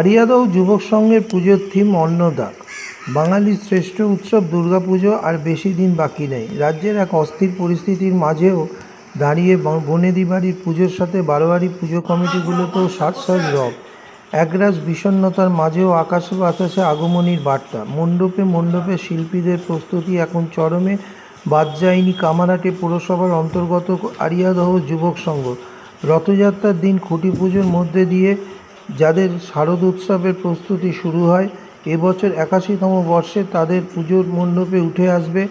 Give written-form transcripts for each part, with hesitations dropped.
আড়িয়াদহ যুবক সংঘের পুজোর থিম অন্নদা। বাঙালির শ্রেষ্ঠ উৎসব দুর্গাপুজো আর বেশি দিন বাকি নেই। রাজ্যের এক অস্থির পরিস্থিতির মাঝেও দাঁড়িয়ে বনেদি বাড়ির পুজোর সাথে বারোয়ারি পুজো কমিটিগুলোতেও সাজ রব। একরাশ বিষণ্ণতার মাঝেও আকাশে বাতাসে আগমনীর বার্তা। মণ্ডপে মণ্ডপে শিল্পীদের প্রস্তুতি এখন চরমে। বাদ যায়নি কামারহাটি পুরসভার অন্তর্গত আড়িয়াদহ যুবক সংঘ। রথযাত্রার দিন খুঁটি পুজোর মধ্যে দিয়ে যাদের শারদ উৎসবের প্রস্তুতি শুরু হয়, এবছর ৮১তম বর্ষে তাদের পুজোর মণ্ডপে উঠে আসবে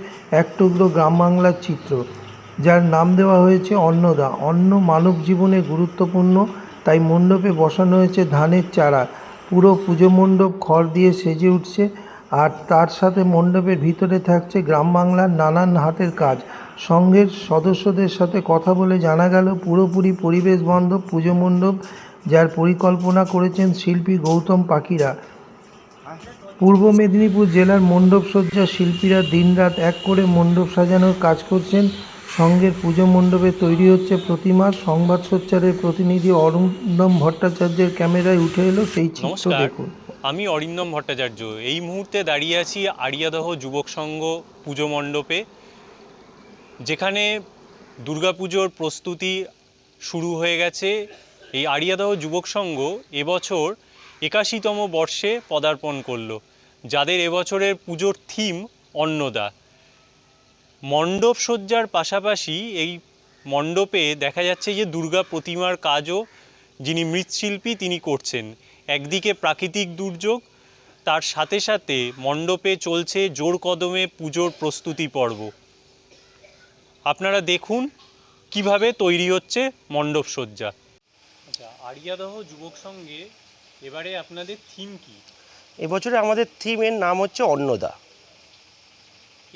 এক টুকরো গ্রাম বাংলার চিত্র, যার নাম দেওয়া হয়েছে অন্নদা। অন্ন মানব জীবনে গুরুত্বপূর্ণ, তাই মণ্ডপে বসানো হয়েছে ধানের চারা। পুরো পুজো মণ্ডপ খড় দিয়ে সেজে উঠছে, আর তার সাথে মণ্ডপের ভিতরে থাকছে গ্রাম বাংলার নানান হাতের কাজ। সংঘের সদস্যদের সাথে কথা বলে জানা গেল, পুরোপুরি পরিবেশ বান্ধব পুজো মণ্ডপ, যার পরিকল্পনা করেছেন শিল্পী গৌতম পাখিরা। পূর্ব মেদিনীপুর জেলার মণ্ডপসজ্জা শিল্পীরা দিনরাত এক করে মণ্ডপ সাজানোর কাজ করছেন। সংঘের পুজো মণ্ডপে তৈরি হচ্ছে প্রতিমা। সংবাদ সোচ্চারের প্রতিনিধি অরিন্দম ভট্টাচার্যের ক্যামেরায় উঠে এলো সেই চিত্র, দেখুন। আমি অরিন্দম ভট্টাচার্য। এই মুহূর্তে দাঁড়িয়ে আছি আড়িয়াদহ যুবক সংঘ পুজো মণ্ডপে, যেখানে দুর্গাপুজোর প্রস্তুতি শুরু হয়ে গেছে। এই আড়িয়াদহ যুবক সংঘ এবছর ৮১তম বর্ষে পদার্পণ করলো, যাদের এবছরের পুজোর থিম অন্নদা। মণ্ডপ সজ্জার পাশাপাশি এই মণ্ডপে দেখা যাচ্ছে যে দুর্গা প্রতিমার কাজও যিনি মৃৎশিল্পী তিনি করছেন। একদিকে প্রাকৃতিক দুর্যোগ, তার সাথে সাথে মণ্ডপে চলছে জোর কদমে পুজোর প্রস্তুতি পর্ব। আপনারা দেখুন কিভাবে তৈরি হচ্ছে মণ্ডপ সজ্জা। আচ্ছা, আড়িয়াদহ যুবক সংঘে এবারে আপনাদের থিম কি? এবছরে আমাদের থিমের নাম হচ্ছে অন্নদা।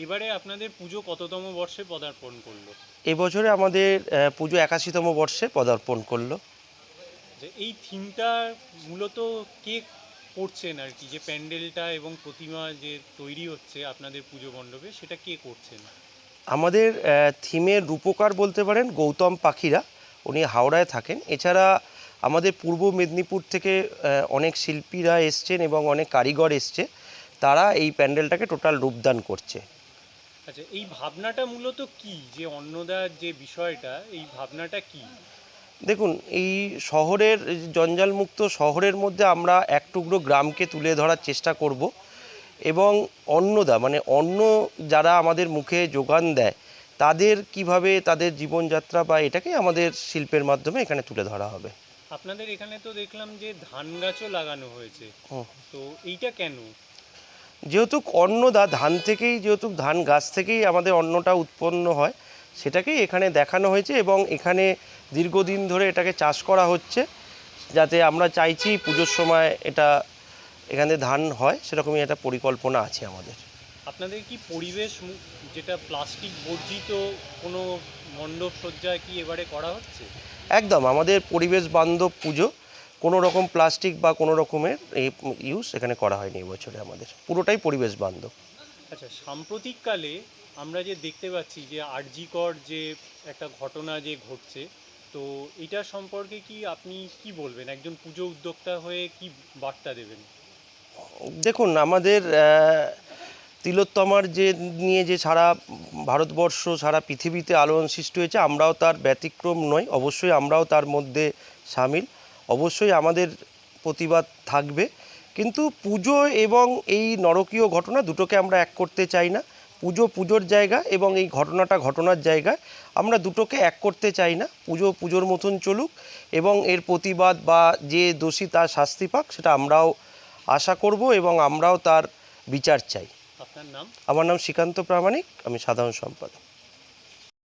এবারে আপনাদের পুজো কততম বর্ষে পদার্পণ করলো? এবছরে আমাদের পুজো ৮১তম বর্ষে পদার্পণ করলো। এই থিমটা মূলত কে করছেন আর কি, যে প্যান্ডেলটা এবং প্রতিমা যে তৈরি হচ্ছে আপনাদের পুজো মণ্ডপে, সেটা কে করছেন? আমাদের থিমের রূপকার বলতে পারেন গৌতম পাখিরা, উনি হাওড়ায় থাকেন। এছাড়া আমাদের পূর্ব মেদিনীপুর থেকে অনেক শিল্পীরা এসছেন এবং অনেক কারিগর এসছে, তারা এই প্যান্ডেলটাকে টোটাল রূপদান করছে। আচ্ছা, এই ভাবনাটা মূলত কি, যে অন্নদার যে বিষয়টা, এই ভাবনাটা কি? দেখুন, এই শহরের জঞ্জালমুক্ত শহরের মধ্যে আমরা এক টুকরো গ্রামকে তুলে ধরার চেষ্টা করব, এবং অন্নদা মানে অন্ন যারা আমাদের মুখে যোগান দেয়, তাদের কিভাবে তাদের জীবনযাত্রা বা এটাকে আমাদের শিল্পের মাধ্যমে এখানে তুলে ধরা হবে। আপনাদের এখানে তো দেখলাম যে ধান গাছও লাগানো হয়েছে, তো এইটা কেন? যেহেতু অন্নদা ধান থেকেই, যেহেতু ধান গাছ থেকেই আমাদের অন্নটা উৎপন্ন হয়, সেটাকেই এখানে দেখানো হয়েছে, এবং এখানে দীর্ঘদিন ধরে এটাকে চাষ করা হচ্ছে, যাতে আমরা চাইছি পুজোর সময় এটা এখানে ধান হয়, সেরকমই একটা পরিকল্পনা আছে আমাদের। আপনাদের কি পরিবেশ যেটা প্লাস্টিক বর্জিত কোনো মণ্ডপ সজ্জা কি এবারে করা হচ্ছে? একদম, আমাদের পরিবেশ বান্ধব পুজো, কোনো রকম প্লাস্টিক বা কোনো রকমের ইউজ এখানে করা হয়নি এবছরে, আমাদের পুরোটাই পরিবেশ বান্ধব। আচ্ছা, সাম্প্রতিককালে আমরা যে দেখতে পাচ্ছি যে আরজিকর যে একটা ঘটনা যে ঘটছে, তো এটা সম্পর্কে কি আপনি কি বলবেন, একজন পুজো উদ্যোক্তা হয়ে কি বার্তা দেবেন? দেখুন, আমাদের তিলোত্তমার যে নিয়ে যে সারা ভারতবর্ষ, সারা পৃথিবীতে আলোড়ন সৃষ্টি হয়েছে, আমরাও তার ব্যতিক্রম নই। অবশ্যই আমরাও তার মধ্যে সামিল, অবশ্যই আমাদের প্রতিবাদ থাকবে। কিন্তু পুজো এবং এই নরকীয় ঘটনা দুটোকে আমরা এক করতে চাই না। পুজো পুজোর জায়গা এবং এই ঘটনাটা ঘটনার জায়গায়, আমরা দুটোকে এক করতে চাই না। পুজো পুজোর মতন চলুক, এবং এর প্রতিবাদ বা যে দোষী তার শাস্তি পাক, সেটা আমরাও আশা করব, এবং আমরাও তার বিচার চাই। আপনার নাম? আমার নাম শ্রীকান্ত প্রামাণিক, আমি সাধারণ সম্পাদক।